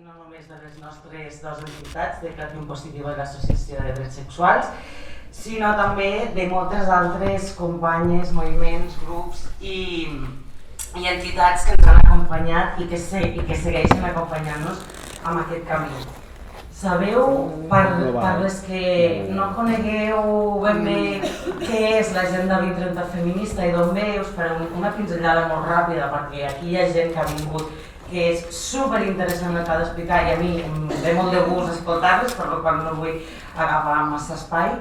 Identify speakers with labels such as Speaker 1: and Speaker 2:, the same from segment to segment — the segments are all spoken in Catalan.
Speaker 1: no només de les nostres dues entitats, de Creació Positiva i l'Associació de Drets Sexuals, sinó també de moltes altres companyes, moviments, grups i entitats que ens han acompanyat i que segueixen acompanyant-nos en aquest camí. Sabeu, per les que no conegueu ben bé què és l'Agenda 2030 feminista i d'on ve, us faré una pinzellada molt ràpida perquè aquí hi ha gent que ha vingut que és superinteressant el que ha d'explicar i a mi em ve molt de gust escoltar-les, per la qual no vull agafar massa espai,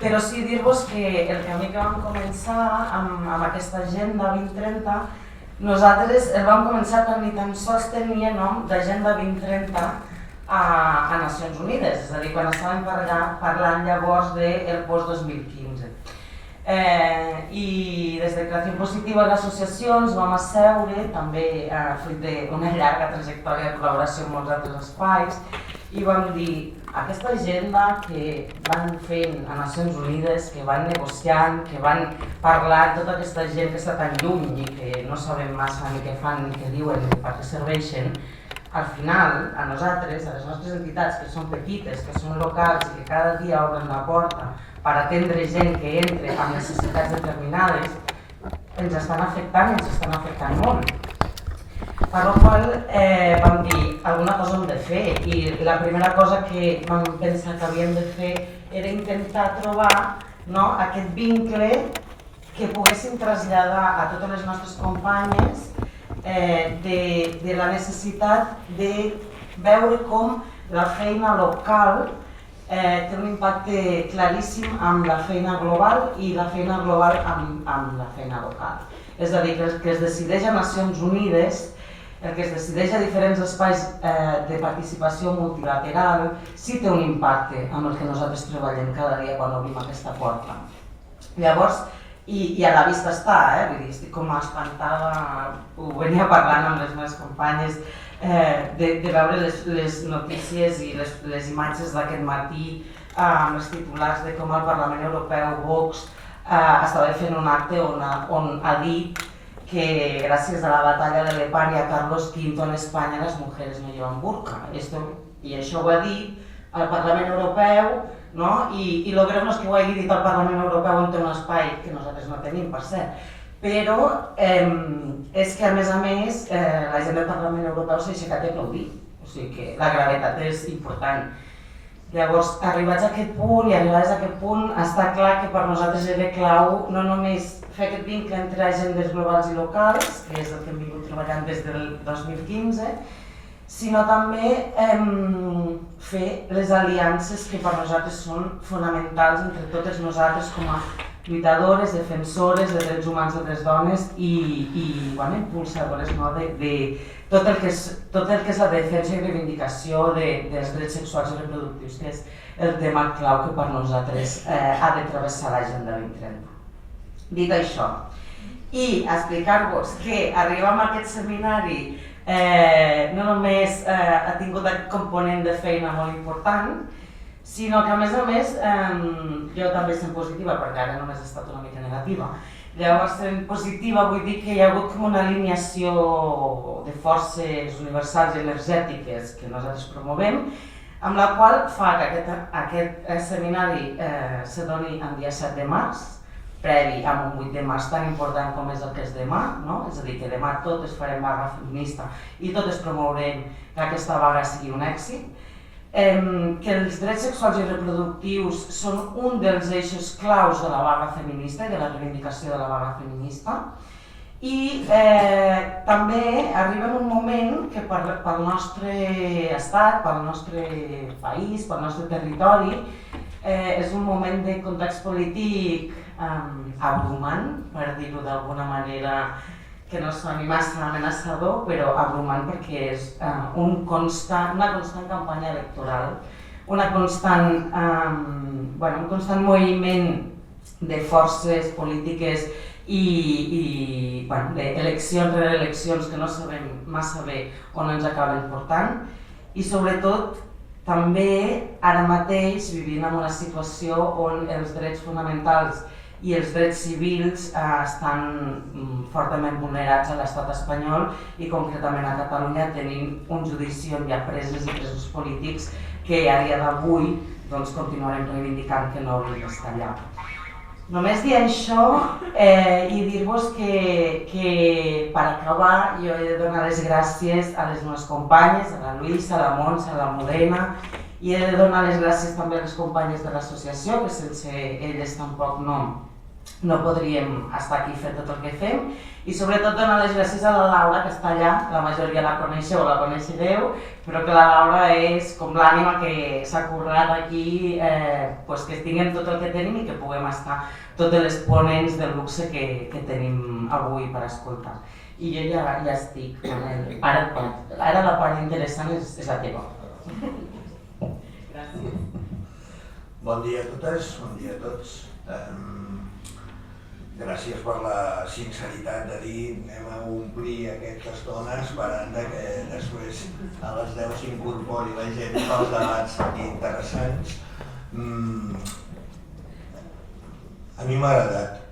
Speaker 1: però sí dir-vos que el camí que vam començar amb aquesta Agenda 2030, nosaltres el vam començar quan ni tan sols tenia nom d'Agenda 2030 a Nacions Unides, és a dir, quan estàvem parlant llavors del post-2015. I des de Creació Positiva i l'associació ens vam asseure, també fruit d'una llarga trajectòria de col·laboració amb molts altres espais, i vam dir, aquesta agenda que van fent a Nacions Unides, que van negociant, que van parlant, tota aquesta gent que està tan lluny i que no sabem massa ni què fan, ni què diuen, ni per què serveixen, al final, a nosaltres, a les nostres entitats que són petites, que són locals i que cada dia obren la porta per atendre gent que entra amb necessitats determinades, ens estan afectant i ens estan afectant molt. Per la qual vam dir, alguna cosa hem de fer i la primera cosa que vam pensar que havíem de fer era intentar trobar aquest vincle que poguéssim traslladar a totes les nostres companyes de la necessitat de veure com la feina local té un impacte claríssim amb la feina global i la feina global amb la feina local. És a dir, que el que es decideix a Nacions Unides, el que es decideix a diferents espais de participació multilateral, sí té un impacte amb el que nosaltres treballem cada dia quan obrim aquesta porta. Llavors, i a la vista està, vull dir, estic com espantada, ho venia parlant amb les meves companyes, de veure les notícies i les imatges d'aquest matí amb els titulars de com el Parlament Europeu, Vox, estava fent un acte on ha dit que gràcies a la batalla de Lepant i a Carlos V en Espanya les mujeres no llevan burka. I això ho ha dit al Parlament Europeu, i lo greu no és que ho hagi dit al Parlament Europeu on té un espai que nosaltres no tenim, per cert, però és que a més la gent del Parlament Europeu s'ha aixecat i aplaudit, o sigui que la gravetat és important. Llavors, arribats a aquest punt, està clar que per nosaltres era clau no només fer aquest vincle entre agendes globals i locals, que és el que hem vingut treballant des del 2015, sinó també fer les aliances que per nosaltres són fonamentals entre totes nosaltres com a lluitadores, defensores de drets humans de les dones i impulsadores de tot el que és la defensa i reivindicació dels drets sexuals i reproductius, que és el tema clau que per nosaltres ha de travessar l'Agenda 2030. Dit això, i explicar-vos que arribem a aquest seminari no només ha tingut aquest component de feina molt important, sinó que a més jo també sent positiva, perquè ara només he estat una mica negativa. Llavors, sent positiva vull dir que hi ha hagut com una alineació de forces universals i energètiques que nosaltres promovem, amb la qual fa que aquest seminari se doni el dia 7 de març, previ amb un 8 de març tan important com és el que és demà, és a dir, que demà totes farem vaga feminista i totes promourem que aquesta vaga sigui un èxit, que els drets sexuals i reproductius són un dels eixos claus de la vaga feminista i de la reivindicació de la vaga feminista, i també arriba en un moment que pel nostre estat, pel nostre país, pel nostre territori, és un moment de context polític abrumant, per dir-ho d'alguna manera que no soni massa amenaçador, però abrumant perquè és una constant campanya electoral, un constant moviment de forces polítiques i d'eleccions rere eleccions que no sabem massa bé on ens acaben portant, i sobretot també ara mateix vivim en una situació on els drets fonamentals i els drets civils estan fortament vulnerats a l'estat espanyol i concretament a Catalunya tenim un judici on hi ha preses i presos polítics que a dia d'avui continuarem reivindicant que no hauríem d'estar allà. Només dir això i dir-vos que per acabar jo he de donar les gràcies a les meves companyes, a la Luisa, a la Montse, a la Morena, i he de donar les gràcies també a les companyes de l'associació, que sense elles tampoc no podríem estar aquí fent tot el que fem, i sobretot donar les gràcies a la Laura, que està allà, la majoria la coneixeu o la coneixereu, però que la Laura és com l'ànima que s'ha currat aquí, que tinguem tot el que tenim i que puguem estar totes les ponents del luxe que tenim avui per escoltar. I jo ja estic, Manel. Ara la part interessant és la teva. Gràcies.
Speaker 2: Bon dia a totes, bon dia a tots. Gràcies per la sinceritat de dir anem a omplir aquestes estones esperant que després a les 10 s'incorpori la gent pels debats interessants. A mi m'ha agradat.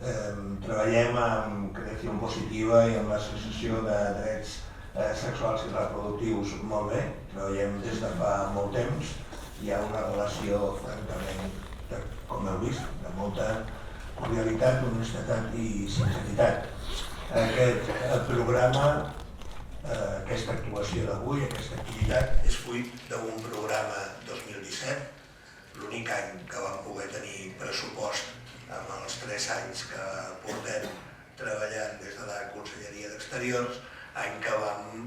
Speaker 2: Treballem amb Creació Positiva i amb l'Associació de Drets Sexuals i Reproductius molt bé. Treballem des de fa molt temps. Hi ha una relació, francament, com heu vist, de molta cordialitat, honestedat i sinceritat. Aquest programa, aquesta actuació d'avui, aquesta activitat, és fruit d'un programa 2017, l'únic any que vam poder tenir pressupost amb els 3 anys que portem treballant des de la Conselleria d'Exteriors, any que vam,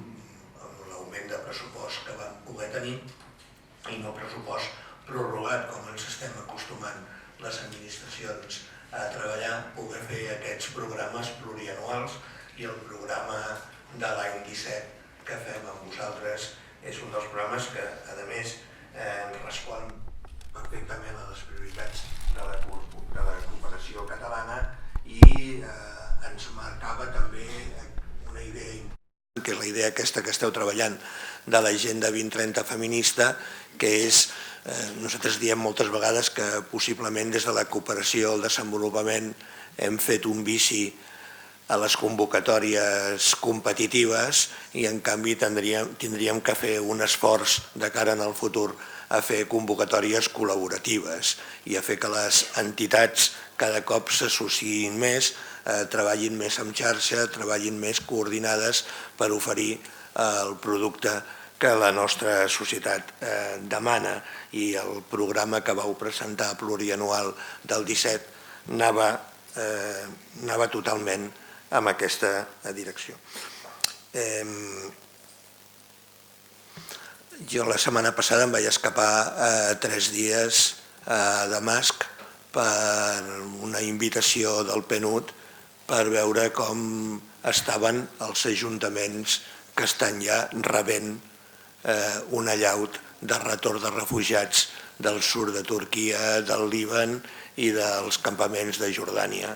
Speaker 2: amb l'augment de pressupost que vam poder tenir, i no pressupost prorrogat, com ens estem acostumant les administracions a treballar, poder fer aquests programes plurianuals, i el programa de l'any 17 que fem amb vosaltres és un dels programes que, a més, respon perfectament a les prioritats de la cooperació catalana i ens marcava també una idea important, que és la idea aquesta que esteu treballant de l'Agenda 2030 feminista, que és, nosaltres diem moltes vegades que possiblement des de la cooperació al desenvolupament hem fet un vici a les convocatòries competitives i en canvi tindríem que fer un esforç de cara en el futur a fer convocatòries col·laboratives i a fer que les entitats cada cop s'associïn més, treballin més en xarxa, treballin més coordinades per oferir el producte que la nostra societat demana, i el programa que vau presentar plurianual del 17 anava totalment en aquesta direcció. Jo la setmana passada em vaig escapar 3 dies a Damasc per una invitació del PNUD per veure com estaven els ajuntaments que estan ja rebent una llaut de retorn de refugiats del sud de Turquia, del Líban i dels campaments de Jordània.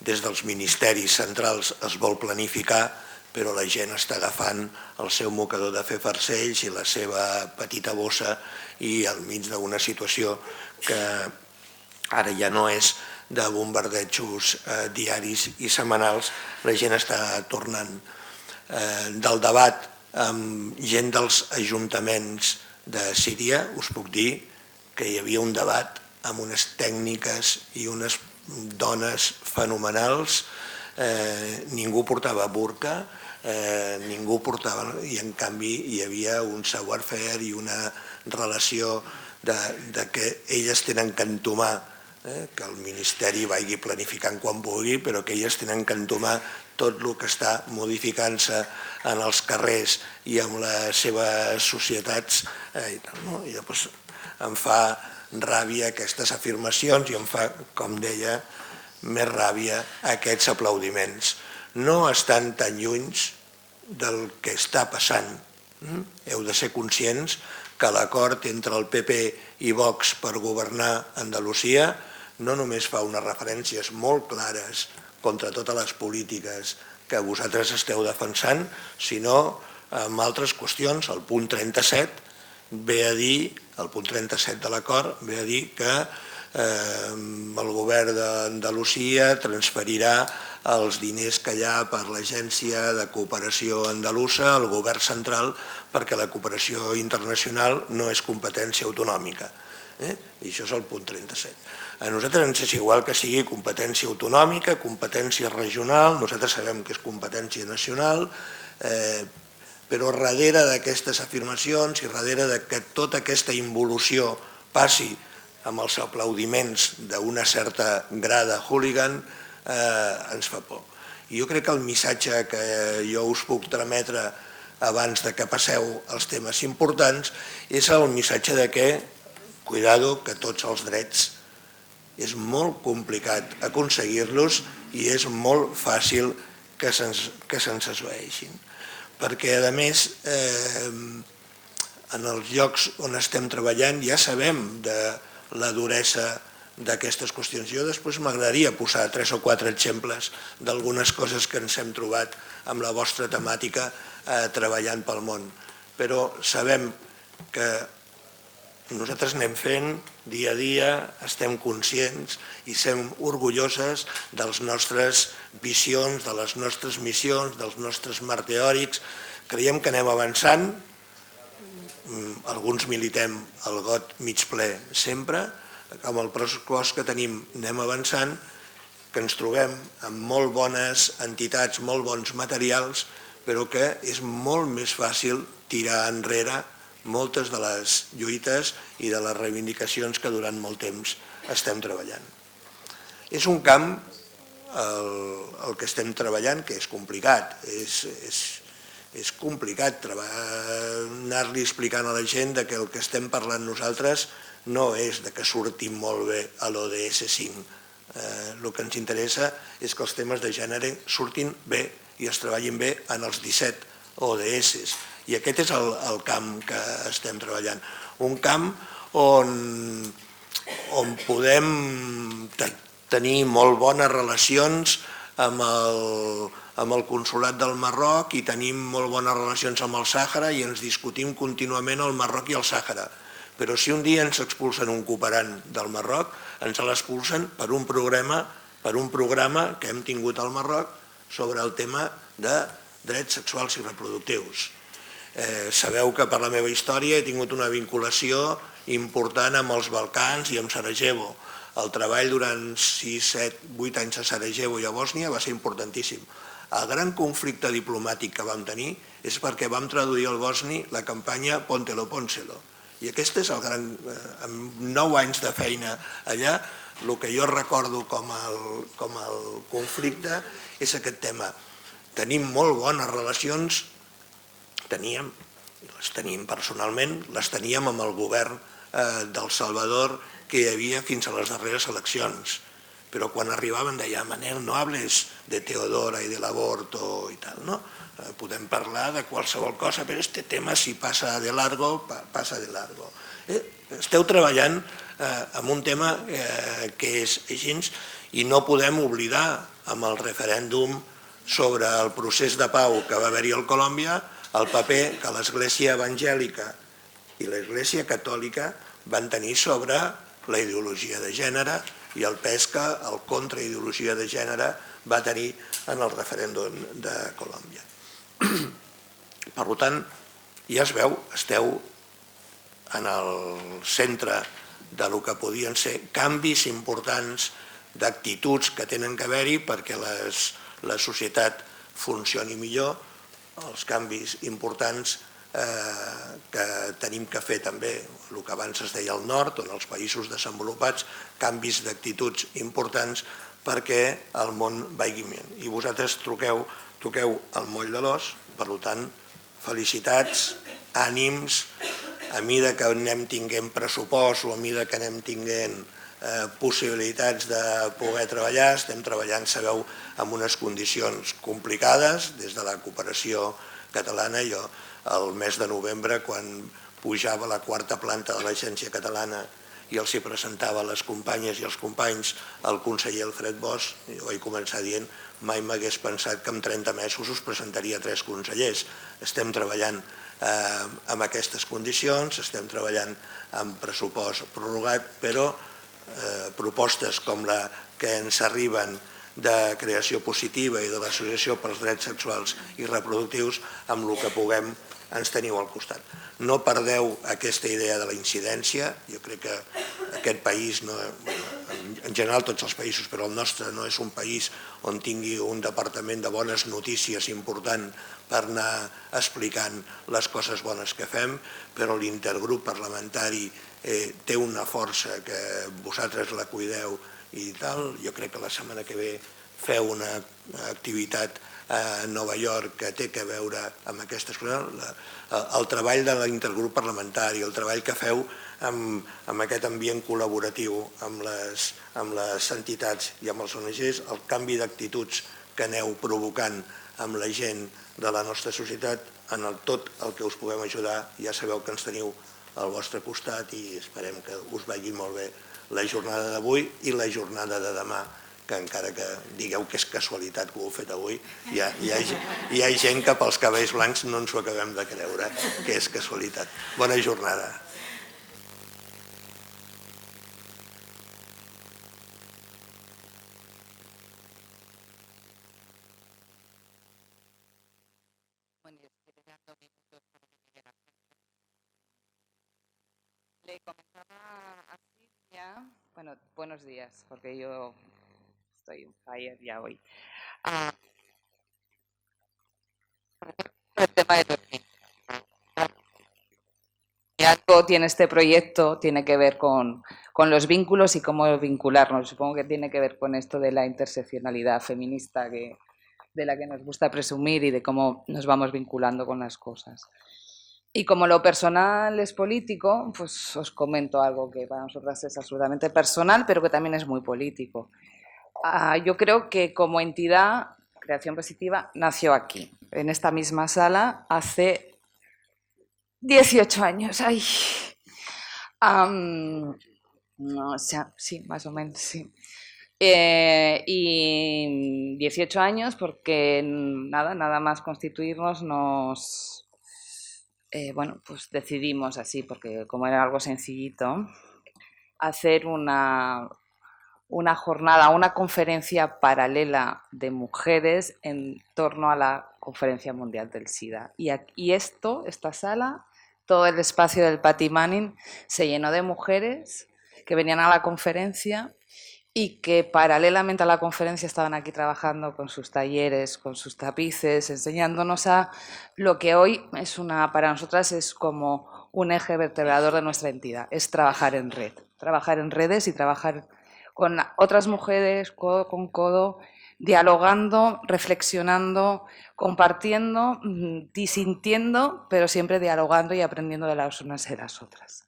Speaker 2: Des dels ministeris centrals es vol planificar, però la gent està agafant el seu mocador de fer farcells i la seva petita bossa, i al mig d'una situació que ara ja no és de bombardejos diaris i setmanals, la gent està tornant. Del debat amb gent dels ajuntaments de Síria us puc dir que hi havia un debat amb unes tècniques i unes dones fenomenals, ningú portava burca, ningú portava, i en canvi hi havia un savoir-faire i una relació de que elles tenen que entomar, que el Ministeri vagi planificant quan vulgui, però que elles tenen que entomar tot el que està modificant-se en els carrers i amb les seves societats. I llavors em fa ràbia aquestes afirmacions i em fa, com deia, més ràbia aquests aplaudiments. No estan tan lluny del que està passant. Heu de ser conscients que l'acord entre el PP i Vox per governar Andalusia no només fa unes referències molt clares contra totes les polítiques que vosaltres esteu defensant, sinó en altres qüestions. El punt 37 ve a dir, el punt 37 de l'acord ve a dir que el govern d'Andalusia transferirà els diners que hi ha per l'Agència de Cooperació Andalusa al govern central perquè la cooperació internacional no és competència autonòmica. I això és el punt 37. A nosaltres ens és igual que sigui competència autonòmica, competència regional, nosaltres sabem que és competència nacional, però darrere d'aquestes afirmacions i darrere que tota aquesta involució passi amb els aplaudiments d'una certa grada hooligan, ens fa por. I jo crec que el missatge que jo us puc trametre abans de que passeu als temes importants és el missatge de que, cuidado, que tots els drets és molt complicat aconseguir-los i és molt fàcil que se'ns esvaeixin. Perquè, a més, en els llocs on estem treballant ja sabem de la duresa d'aquestes qüestions. Jo després m'agradaria posar 3 o 4 exemples d'algunes coses que ens hem trobat amb la vostra temàtica treballant pel món. Però sabem que nosaltres anem fent dia a dia, estem conscients i som orgulloses de les nostres visions, de les nostres missions, dels nostres marcs teòrics. Creiem que anem avançant, alguns militem el got mig ple sempre, amb el pressupost que tenim anem avançant, que ens trobem amb molt bones entitats, molt bons materials, però que és molt més fàcil tirar enrere moltes de les lluites i de les reivindicacions que durant molt temps estem treballant. És un camp, el que estem treballant, que és complicat. És complicat anar-li explicant a la gent que el que estem parlant nosaltres no és que surti molt bé a l'ODS 5. El que ens interessa és que els temes de gènere surtin bé i es treballin bé en els 17 ODS. I aquest és el camp que estem treballant. Un camp on podem tenir molt bones relacions amb el Consolat del Marroc i tenim molt bones relacions amb el Sàhara i ens discutim contínuament el Marroc i el Sàhara. Però si un dia ens expulsen un cooperant del Marroc, ens l'expulsen per un programa que hem tingut al Marroc sobre el tema de drets sexuals i reproductius. Sabeu que per la meva història he tingut una vinculació important amb els Balcans i amb Sarajevo. El treball durant 6, 7, 8 anys a Sarajevo i a Bòsnia va ser importantíssim. El gran conflicte diplomàtic que vam tenir és perquè vam traduir al bosni la campanya Póntelo, Pónselo. I aquest és el gran... Amb 9 anys de feina allà, el que jo recordo com el conflicte és aquest tema. Tenim molt bones relacions, les tenim personalment, les teníem amb el govern del Salvador que hi havia fins a les darreres eleccions. Però quan arribaven deia, Manel, no hables de Teodora i de l'aborto i tal, no? Podem parlar de qualsevol cosa, però este tema si passa de largo, passa de largo. Esteu treballant en un tema que és així i no podem oblidar amb el referèndum sobre el procés de pau que va haver-hi a Colòmbia el paper que l'Església Evangèlica i l'Església Catòlica van tenir sobre la ideologia de gènere i el pes que el contraideologia de gènere va tenir en el referèndum de Colòmbia. Per tant, ja es veu, esteu en el centre del que podien ser canvis importants d'actituds que tenen que haver-hi perquè la societat funcioni millor, els canvis importants que tenim que fer també, el que abans es deia al nord, on els països desenvolupats, canvis d'actituds importants perquè el món vagi millor. I vosaltres toqueu el moll de l'os, per tant, felicitats, ànims, a mesura que anem tinguent pressupost o a mesura que anem tinguent possibilitats de poder treballar, estem treballant, sabeu, en unes condicions complicades, des de la cooperació catalana. Jo, el mes de novembre, quan pujava a la 4a planta de l'Agència Catalana i els hi presentava a les companyes i els companys el conseller Alfred Bosch, jo vaig començar dient mai m'hagués pensat que en 30 mesos us presentaria 3 consellers. Estem treballant en aquestes condicions, estem treballant amb pressupost prorrogat, però propostes com la que ens arriben de creació positiva i de l'Associació pels Drets Sexuals i Reproductius, amb el que puguem ens teniu al costat. No perdeu aquesta idea de la incidència. Jo crec que aquest país, en general tots els països, però el nostre no és un país on tingui un departament de bones notícies important per anar explicant les coses bones que fem, però l'intergrup parlamentari té una força que vosaltres la cuideu i tal. Jo crec que la setmana que ve feu una activitat a Nova York que té a veure amb aquestes coses. El treball de l'intergrup parlamentari, el treball que feu amb aquest ambient col·laboratiu amb les entitats i amb els ONGs, el canvi d'actituds que aneu provocant amb la gent de la nostra societat, en tot el que us puguem ajudar, ja sabeu que ens teniu al vostre costat i esperem que us vagi molt bé la jornada d'avui i la jornada de demà, que encara que digueu que és casualitat que ho heu fet avui, hi ha gent que pels cabells blancs no ens ho acabem de creure, que és casualitat. Bona jornada.
Speaker 3: Le comentaba a Silvia, bueno, buenos días, porque yo estoy en fire ya hoy. El tema de dormir. Y algo tiene este proyecto, tiene que ver con los vínculos y cómo vincularnos. Supongo que tiene que ver con esto de la interseccionalidad feminista de la que nos gusta presumir y de cómo nos vamos vinculando con las cosas. Y como lo personal es político, pues os comento algo que para nosotras es absolutamente personal, pero que también es muy político. Yo creo que como entidad, Creación Positiva nació aquí, en esta misma sala, hace 18 años. Ay. O sea, sí, más o menos, sí. Y 18 años porque nada más constituirnos bueno, pues decidimos así, porque como era algo sencillito, hacer una jornada, una conferencia paralela de mujeres en torno a la Conferencia Mundial del SIDA. Y esta sala, todo el espacio del Patty Manning se llenó de mujeres que venían a la conferencia y que paralelamente a la conferencia estaban aquí trabajando con sus talleres, con sus tapices, enseñándonos a lo que hoy para nosotras es como un eje vertebrador de nuestra entidad, es trabajar en red, trabajar en redes y trabajar con otras mujeres, codo con codo, dialogando, reflexionando, compartiendo, disintiendo, pero siempre dialogando y aprendiendo de las unas y de las otras.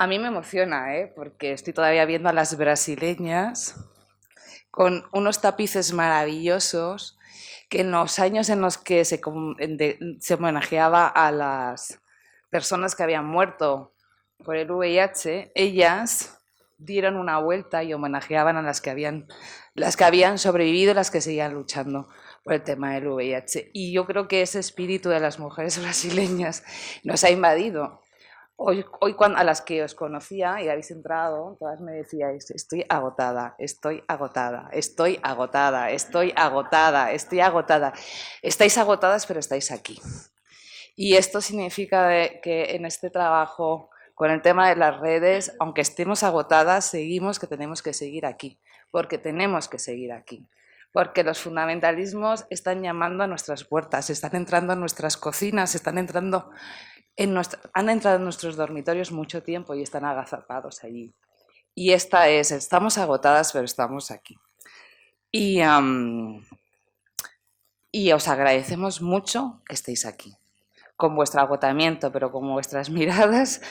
Speaker 3: A mí me emociona, porque estoy todavía viendo a las brasileñas con unos tapices maravillosos que en los años en los que se homenajeaba a las personas que habían muerto por el VIH, ellas dieron una vuelta y homenajeaban a las que habían sobrevivido, las que seguían luchando por el tema del VIH. Y yo creo que ese espíritu de las mujeres brasileñas nos ha invadido. Hoy a las que os conocía y habéis entrado, todas me decíais, estoy agotada, estoy agotada, estoy agotada, estoy agotada, estoy agotada. Estáis agotadas, pero estáis aquí. Y esto significa que en este trabajo, con el tema de las redes, aunque estemos agotadas, seguimos que tenemos que seguir aquí, porque tenemos que seguir aquí. Porque los fundamentalismos están llamando a nuestras puertas, están entrando en nuestras cocinas, han entrado en nuestros dormitorios mucho tiempo y están agazapados allí. Y estamos agotadas, pero estamos aquí. Y os agradecemos mucho que estéis aquí, con vuestro agotamiento, pero con vuestras miradas,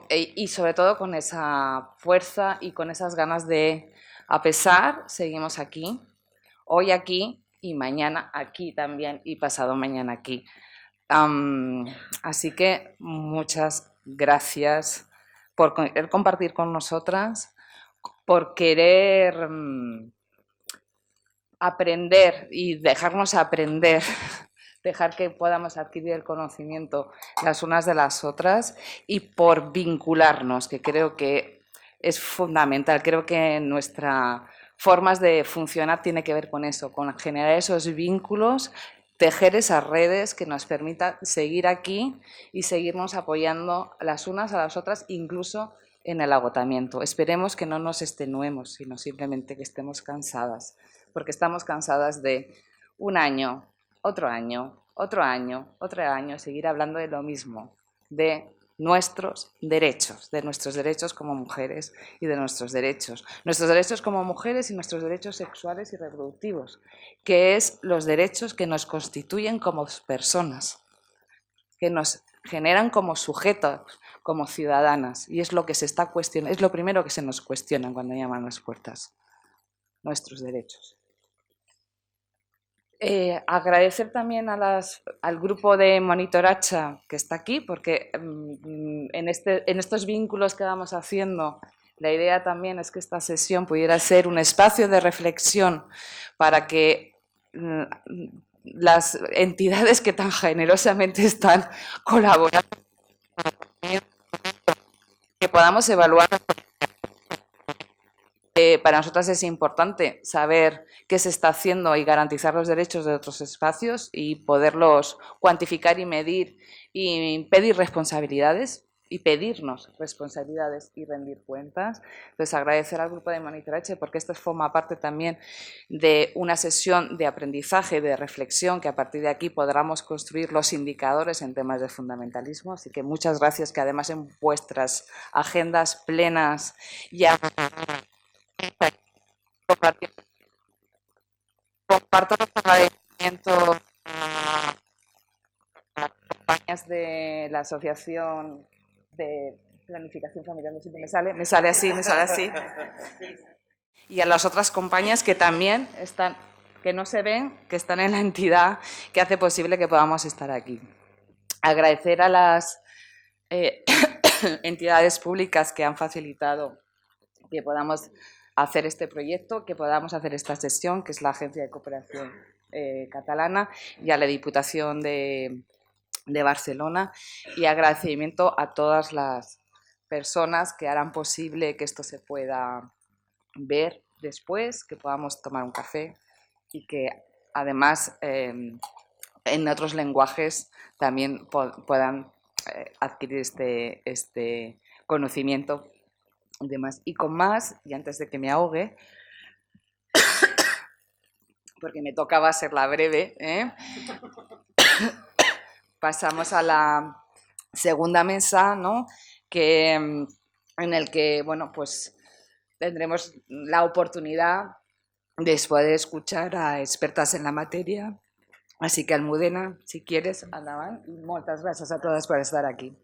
Speaker 3: y sobre todo con esa fuerza y con esas ganas de, a pesar, seguimos aquí, hoy aquí y mañana aquí también y pasado mañana aquí. Así que muchas gracias por querer compartir con nosotras, por querer aprender y dejarnos aprender, dejar que podamos adquirir el conocimiento las unas de las otras y por vincularnos, que creo que es fundamental. Creo que nuestra formas de funcionar tiene que ver con eso, con generar esos vínculos, tejer esas redes que nos permitan seguir aquí y seguirnos apoyando las unas a las otras, incluso en el agotamiento. Esperemos que no nos extenuemos, sino simplemente que estemos cansadas, porque estamos cansadas de un año, otro año, otro año, otro año, seguir hablando de lo mismo, de nuestros derechos como mujeres y de nuestros derechos como mujeres y nuestros derechos sexuales y reproductivos, que es los derechos que nos constituyen como personas, que nos generan como sujetos, como ciudadanas, y es lo que se está cuestionando, es lo primero que se nos cuestiona cuando llaman a las puertas, nuestros derechos. Agradecer también al grupo de Monitoracha que está aquí, porque en estos vínculos que vamos haciendo, la idea también es que esta sesión pudiera ser un espacio de reflexión para que las entidades que tan generosamente están colaborando, que podamos evaluar. Para nosotras es importante saber qué se está haciendo y garantizar los derechos de otros espacios y poderlos cuantificar y medir y pedir responsabilidades y pedirnos responsabilidades y rendir cuentas. Entonces, agradecer al grupo de Monitorache porque esto forma parte también de una sesión de aprendizaje, de reflexión, que a partir de aquí podamos construir los indicadores en temas de fundamentalismo. Así que muchas gracias, que además en vuestras agendas plenas ya comparto los agradecimientos a las compañías de la Asociación de Planificación Familiar, no sé si me sale así, y a las otras compañías que también están, que no se ven, que están en la entidad que hace posible que podamos estar aquí. Agradecer a las entidades públicas que han facilitado que podamos hacer este proyecto, que podamos hacer esta sesión, que es la Agencia de Cooperación Catalana, y a la Diputación de Barcelona, y agradecimiento a todas las personas que harán posible que esto se pueda ver después, que podamos tomar un café y que además en otros lenguajes también puedan adquirir este conocimiento. Y con más, y antes de que me ahogue, porque me tocaba ser la breve, pasamos a la segunda mesa, ¿no? En el que, bueno, pues tendremos la oportunidad de poder escuchar a expertas en la materia. Así que, Almudena, si quieres, endavant, y moltes gràcies a totes per estar aquí.